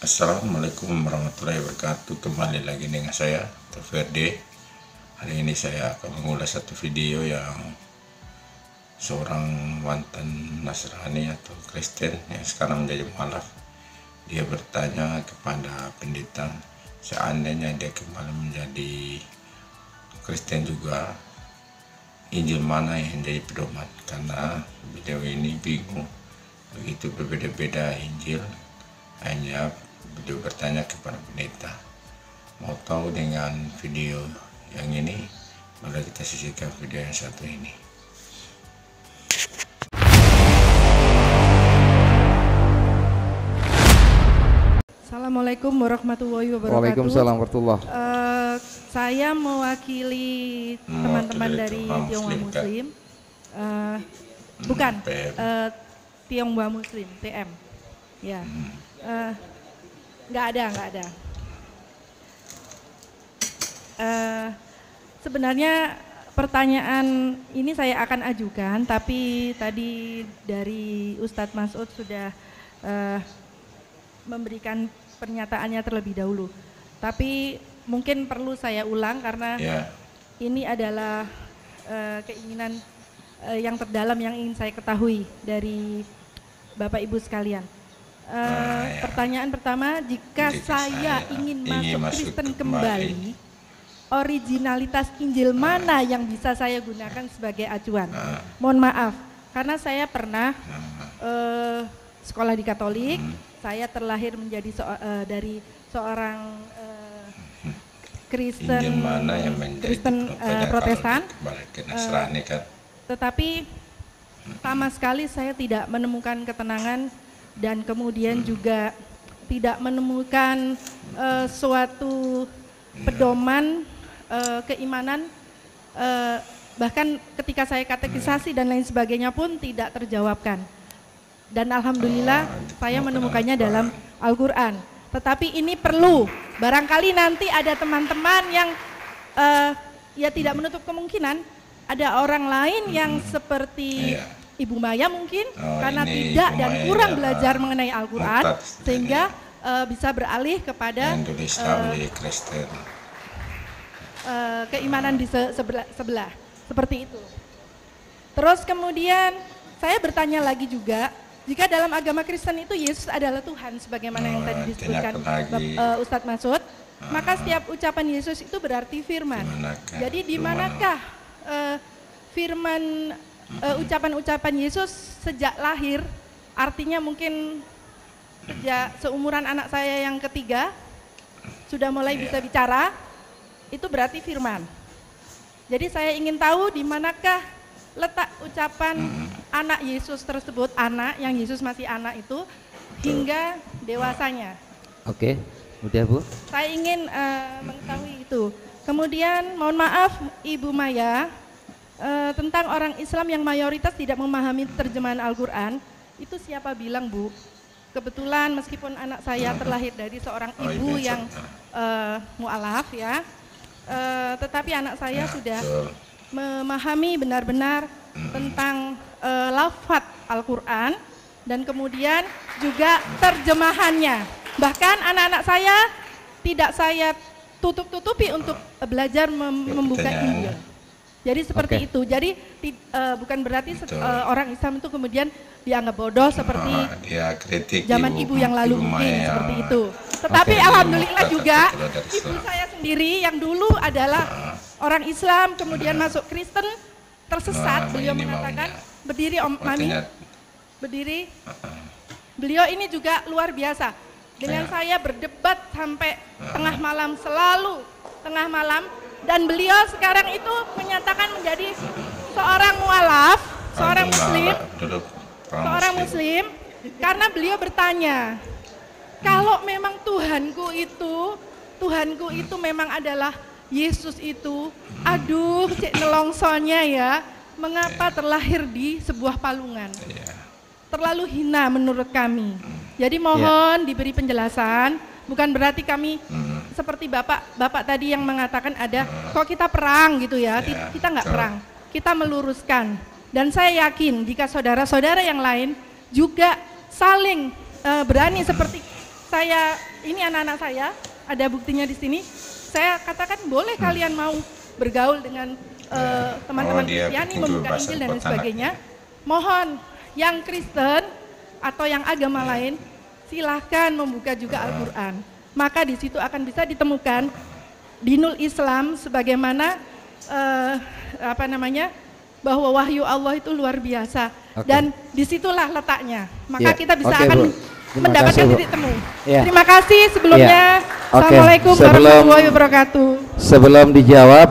Assalamualaikum warahmatullahi wabarakatuh. Kembali lagi dengan saya, Taferde. Hari ini saya akan mengulas satu video yang seorang mantan Nasrani atau Kristen yang sekarang menjadi mualaf. Dia bertanya kepada pendeta, seandainya dia kembali menjadi Kristen juga, Injil mana yang jadi pedoman? Karena beliau ini bingung, begitu berbeda-beda Injil. Hanya beliau bertanya kepada pendeta. Mau tahu dengan video yang ini? Mari kita sisihkan video yang satu ini. Assalamualaikum warahmatullahi wabarakatuh. Waalaikumsalam warahmatullahi. Saya mewakili teman-teman dari Tionghoa Muslim. Bukan, Tionghoa Muslim, TM. Ya. Nggak ada. Sebenarnya pertanyaan ini saya akan ajukan, tapi tadi dari Ustadz Mas'ud sudah memberikan pernyataannya terlebih dahulu. Tapi mungkin perlu saya ulang karena ini adalah keinginan yang terdalam yang ingin saya ketahui dari Bapak Ibu sekalian. Pertanyaan pertama, jika saya ingin masuk Kristen kembali, originalitas Injil mana yang bisa saya gunakan sebagai acuan? Mohon maaf, karena saya pernah sekolah di Katolik, saya terlahir menjadi dari seorang Kristen, Protestan, tetapi sama sekali saya tidak menemukan ketenangan dan kemudian juga tidak menemukan suatu pedoman keimanan, bahkan ketika saya katekisasi dan lain sebagainya pun tidak terjawabkan. Dan alhamdulillah saya menemukannya dalam Al-Quran. Tetapi ini perlu, barangkali nanti ada teman-teman yang ya tidak menutup kemungkinan ada orang lain yang seperti Ibu Maya mungkin karena tidak dan kurang belajar mengenai Al-Quran sehingga bisa beralih kepada keimanan di sebelah seperti itu. Terus kemudian saya bertanya lagi juga, jika dalam agama Kristen itu Yesus adalah Tuhan sebagaimana yang tadi disebutkan Ustadz Mas'ud, maka setiap ucapan Yesus itu berarti firman. Jadi di manakah firman ucapan-ucapan Yesus sejak lahir? Artinya mungkin sejak seumuran anak saya yang ketiga sudah mulai bisa bicara, itu berarti firman. Jadi saya ingin tahu di manakah letak ucapan anak Yesus tersebut, anak yang Yesus masih anak itu hingga dewasanya. Oke, udah Bu. Saya ingin mengetahui itu. Kemudian mohon maaf Ibu Maya, tentang orang Islam yang mayoritas tidak memahami terjemahan Al-Quran, itu siapa bilang Bu? Kebetulan meskipun anak saya terlahir dari seorang ibu yang mu'alaf ya, tetapi anak saya sudah memahami benar-benar tentang lafaz Al-Quran dan kemudian juga terjemahannya. Bahkan anak-anak saya tidak saya tutup-tutupi untuk belajar membuka Injil. Jadi seperti itu. Jadi bukan berarti orang Islam itu kemudian dianggap bodoh seperti zaman ibu yang lalu mungkin seperti itu. Tetapi alhamdulillah juga ibu saya sendiri yang dulu adalah orang Islam kemudian masuk Kristen tersesat, beliau mengatakan berdiri Om Mami, berdiri. Beliau ini juga luar biasa. Dengan saya berdebat sampai tengah malam, selalu tengah malam. Dan beliau sekarang itu menyatakan menjadi seorang mualaf, seorang muslim, karena beliau bertanya, kalau memang Tuhanku itu memang adalah Yesus itu, aduh cek nelongsonya ya, mengapa terlahir di sebuah palungan? Terlalu hina menurut kami. Jadi mohon diberi penjelasan, bukan berarti kami seperti Bapak tadi yang mengatakan ada, kok kita perang gitu ya, kita nggak perang, kita meluruskan. Dan saya yakin jika saudara-saudara yang lain juga saling berani seperti saya ini anak-anak saya, ada buktinya di sini. Saya katakan boleh kalian mau bergaul dengan teman-teman dia Kristiani, bikin membuka kebebasan Injil dan buat sebagainya. Mohon yang Kristen atau yang agama lain silahkan membuka juga Al-Quran. Maka di situ akan bisa ditemukan dinul Islam sebagaimana bahwa wahyu Allah itu luar biasa. Oke. Dan disitulah letaknya. Maka Ya, kita bisa oke, akan Bu. Terima mendapatkan kasih, Bu. titik temu. Ya. Terima kasih sebelumnya. Ya. Oke, Assalamualaikum warahmatullahi wabarakatuh. Sebelum dijawab,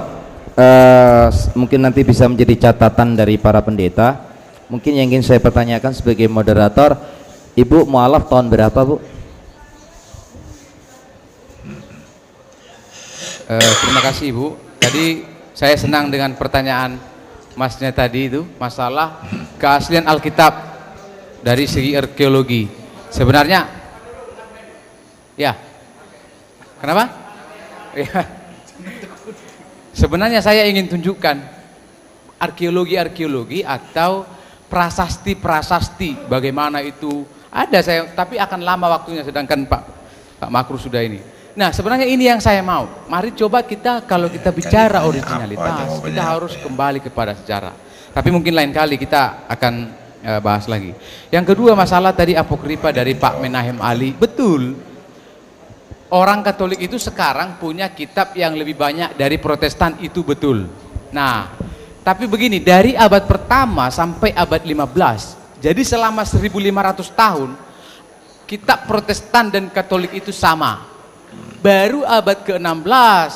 mungkin nanti bisa menjadi catatan dari para pendeta. Mungkin yang ingin saya pertanyakan sebagai moderator, Ibu mualaf tahun berapa, Bu? Terima kasih Ibu. Tadi saya senang dengan pertanyaan Masnya tadi itu, masalah keaslian Alkitab dari segi arkeologi. Sebenarnya, ya, kenapa? Ya. Sebenarnya saya ingin tunjukkan arkeologi atau prasasti bagaimana itu ada saya, tapi akan lama waktunya, sedangkan Pak Makru sudah ini. Nah, sebenarnya ini yang saya mau. Mari coba kita, kalau kita bicara originalitas, kita harus kembali kepada sejarah. Tapi mungkin lain kali kita akan bahas lagi. Yang kedua, masalah tadi apokrifa dari Pak Menahem Ali. Betul. Orang Katolik itu sekarang punya kitab yang lebih banyak dari Protestan, itu betul. Nah, tapi begini, dari abad pertama sampai abad 15, jadi selama 1500 tahun, kitab Protestan dan Katolik itu sama. Baru abad ke-16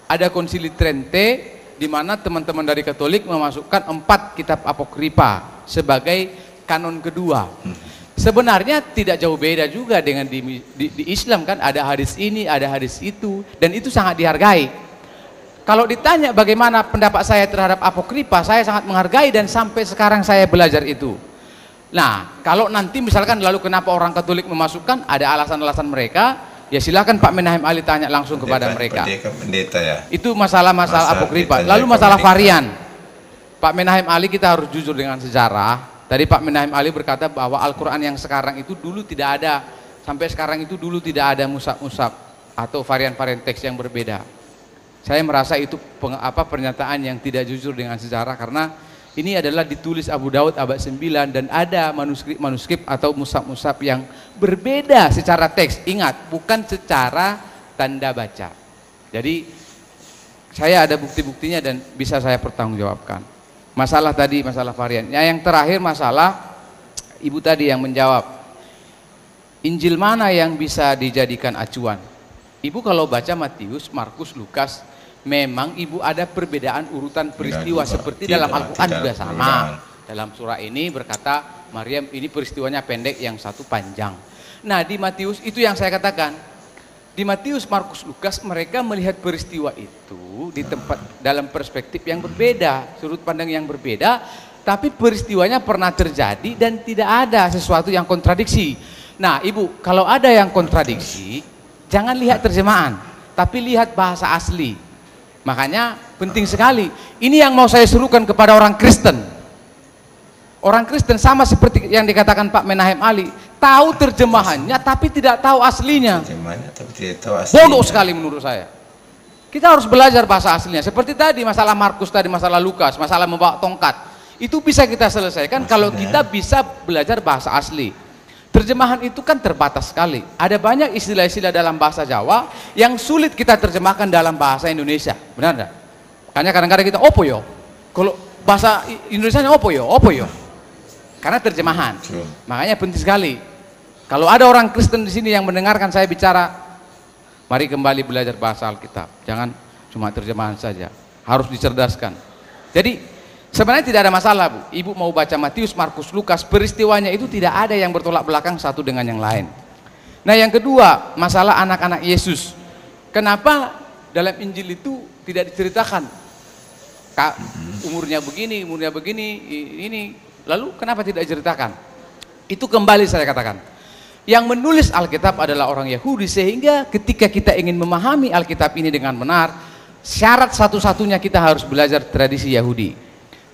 ada Konsili Trente, di mana teman-teman dari Katolik memasukkan 4 kitab apokrifa sebagai kanon kedua. Sebenarnya tidak jauh beda juga dengan di Islam kan, ada hadis ini, ada hadis itu, dan itu sangat dihargai. Kalau ditanya bagaimana pendapat saya terhadap apokrifa, saya sangat menghargai dan sampai sekarang saya belajar itu. Nah, kalau nanti misalkan lalu kenapa orang Katolik memasukkan, ada alasan-alasan mereka, ya silakan Pak Menahem Ali tanya langsung kepada mereka. Pendeta ya. Itu masalah-masalah apokrifa. Lalu masalah varian. Pak Menahem Ali, kita harus jujur dengan sejarah. Tadi Pak Menahem Ali berkata bahwa Al-Quran yang sekarang itu dulu tidak ada, sampai sekarang itu dulu tidak ada musab-musab atau varian-varian teks yang berbeda. Saya merasa itu pernyataan yang tidak jujur dengan sejarah, karena ini adalah ditulis Abu Daud abad 9 dan ada manuskrip atau musab-musab yang berbeda secara teks. Ingat, bukan secara tanda baca. Jadi saya ada bukti-buktinya dan bisa saya pertanggungjawabkan. Masalah tadi, masalah varian. Yang terakhir masalah Ibu tadi yang menjawab. Injil mana yang bisa dijadikan acuan? Ibu kalau baca Matius, Markus, Lukas, memang Ibu ada perbedaan urutan peristiwa seperti dalam Al-Quran juga sama. Dalam surah ini berkata Maryam, ini peristiwanya pendek, yang satu panjang. Nah, di Matius itu yang saya katakan. Di Matius, Markus, Lukas mereka melihat peristiwa itu di tempat dalam perspektif yang berbeda, sudut pandang yang berbeda, tapi peristiwanya pernah terjadi dan tidak ada sesuatu yang kontradiksi. Nah, Ibu, kalau ada yang kontradiksi, jangan lihat terjemahan, tapi lihat bahasa asli. Makanya penting sekali. Ini yang mau saya serukan kepada orang Kristen. Orang Kristen sama seperti yang dikatakan Pak Menahem Ali, tahu terjemahannya tapi tidak tahu aslinya. Bodoh sekali menurut saya. Kita harus belajar bahasa aslinya. Seperti tadi masalah Markus tadi, masalah Lukas, masalah membawa tongkat. Itu bisa kita selesaikan kalau kita bisa belajar bahasa asli. Terjemahan itu kan terbatas sekali. Ada banyak istilah-istilah dalam bahasa Jawa yang sulit kita terjemahkan dalam bahasa Indonesia. Benar enggak? Makanya kadang-kadang kita opo yo. Kalau bahasa Indonesianya opo yo, opo yo. Karena terjemahan. Makanya penting sekali. Kalau ada orang Kristen di sini yang mendengarkan saya bicara, mari kembali belajar bahasa Alkitab. Jangan cuma terjemahan saja. Harus dicerdaskan. Jadi sebenarnya tidak ada masalah, Bu. Ibu mau baca Matius, Markus, Lukas, peristiwanya itu tidak ada yang bertolak belakang satu dengan yang lain. Nah, yang kedua, masalah anak-anak Yesus. Kenapa dalam Injil itu tidak diceritakan umurnya begini, ini. Lalu kenapa tidak diceritakan? Itu kembali saya katakan. Yang menulis Alkitab adalah orang Yahudi, sehingga ketika kita ingin memahami Alkitab ini dengan benar, syarat satu-satunya kita harus belajar tradisi Yahudi.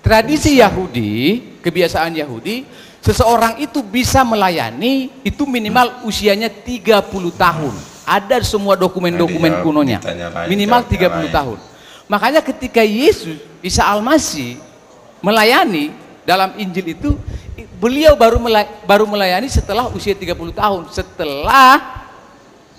Tradisi Yahudi, kebiasaan Yahudi, seseorang itu bisa melayani itu minimal usianya 30 tahun. Ada semua dokumen-dokumen kunonya. Minimal 30 tahun. Makanya ketika Yesus, Isa Al-Masih melayani dalam Injil itu, beliau baru melayani setelah usia 30 tahun, setelah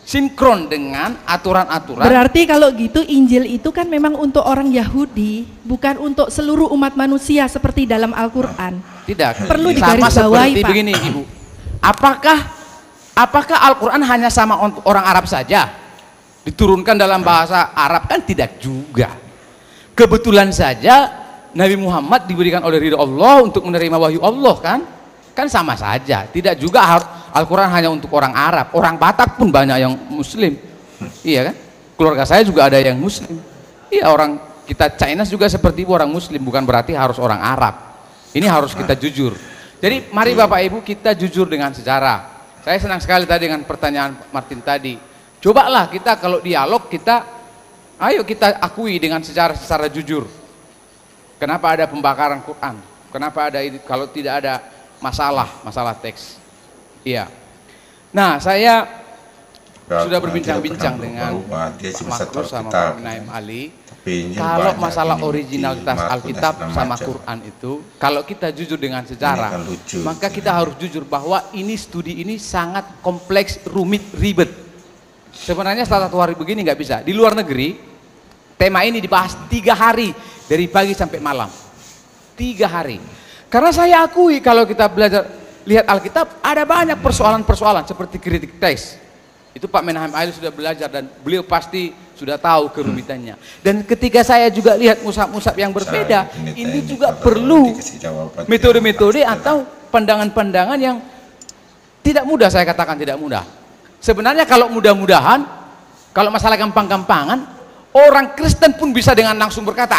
sinkron dengan aturan-aturan. Berarti kalau gitu Injil itu kan memang untuk orang Yahudi, bukan untuk seluruh umat manusia seperti dalam Al-Quran. Tidak. Perlu Sama digarisbawahi, seperti Pak. begini, Ibu. Apakah Al-Quran hanya sama untuk orang Arab saja? Diturunkan dalam bahasa Arab? Kan tidak juga. Kebetulan saja Nabi Muhammad diberikan oleh ridho Allah untuk menerima wahyu Allah, kan? Kan sama saja. Tidak juga Al-Quran hanya untuk orang Arab. Orang Batak pun banyak yang Muslim. Iya kan? Keluarga saya juga ada yang Muslim. Iya, orang kita Chinese juga seperti itu, orang Muslim. Bukan berarti harus orang Arab. Ini harus kita jujur. Jadi mari Bapak Ibu kita jujur dengan sejarah. Saya senang sekali tadi dengan pertanyaan Martin tadi. Cobalah kita kalau dialog ayo kita akui dengan secara jujur. Kenapa ada pembakaran Quran? Kenapa ada ini? Kalau tidak ada masalah teks. Iya. Nah, saya sudah berbincang-bincang dengan Pak Makrus sama Pak Menahem Ali. Kalau masalah originalitas Alkitab sama Quran itu, kalau kita jujur dengan sejarah, maka kita harus jujur bahwa studi ini sangat kompleks, rumit, ribet. Sebenarnya satu hari begini nggak bisa. Di luar negeri, tema ini dibahas 3 hari, dari pagi sampai malam. 3 hari. Karena saya akui kalau kita belajar lihat Alkitab, ada banyak persoalan-persoalan seperti kritik teks. Itu Pak Menahem Ali sudah belajar dan beliau pasti sudah tahu kerumitannya. Dan ketika saya juga lihat mushaf-mushaf yang berbeda, ini juga perlu metode-metode atau pandangan-pandangan yang tidak mudah, saya katakan tidak mudah. Sebenarnya kalau mudah-mudahan, kalau masalah gampang-gampangan, orang Kristen pun bisa dengan langsung berkata,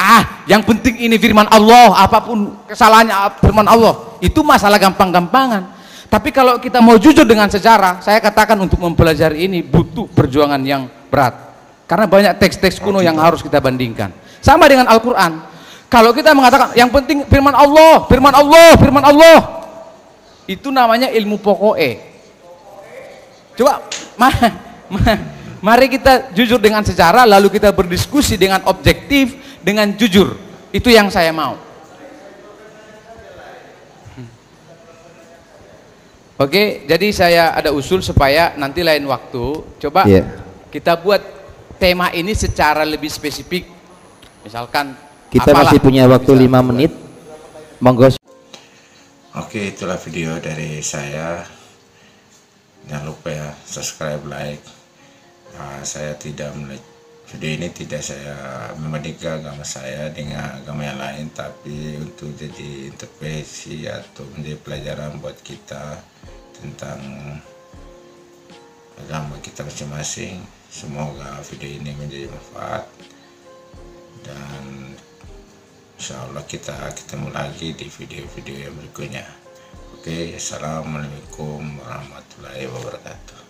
yang penting ini firman Allah, apapun kesalahannya firman Allah. Itu masalah gampang-gampangan. Tapi kalau kita mau jujur dengan sejarah, saya katakan untuk mempelajari ini butuh perjuangan yang berat. Karena banyak teks-teks kuno yang harus kita bandingkan. Sama dengan Al-Quran. Kalau kita mengatakan yang penting firman Allah, firman Allah, firman Allah, itu namanya ilmu pokoknya. Coba, mari kita jujur dengan sejarah, lalu kita berdiskusi dengan objektif, dengan jujur. Itu yang saya mau. Oke, jadi saya ada usul supaya nanti lain waktu, coba kita buat tema ini secara lebih spesifik. Misalkan kita masih punya waktu 5 menit. Monggo. Oke, itulah video dari saya. Jangan lupa ya, subscribe, like. Saya tidak video ini tidak saya membandingkan agama saya dengan agama yang lain, tapi untuk jadi interpretasi atau menjadi pelajaran buat kita tentang agama kita masing-masing. Semoga video ini menjadi manfaat dan insya Allah kita ketemu lagi di video-video yang berikutnya. Oke, assalamualaikum warahmatullahi wabarakatuh.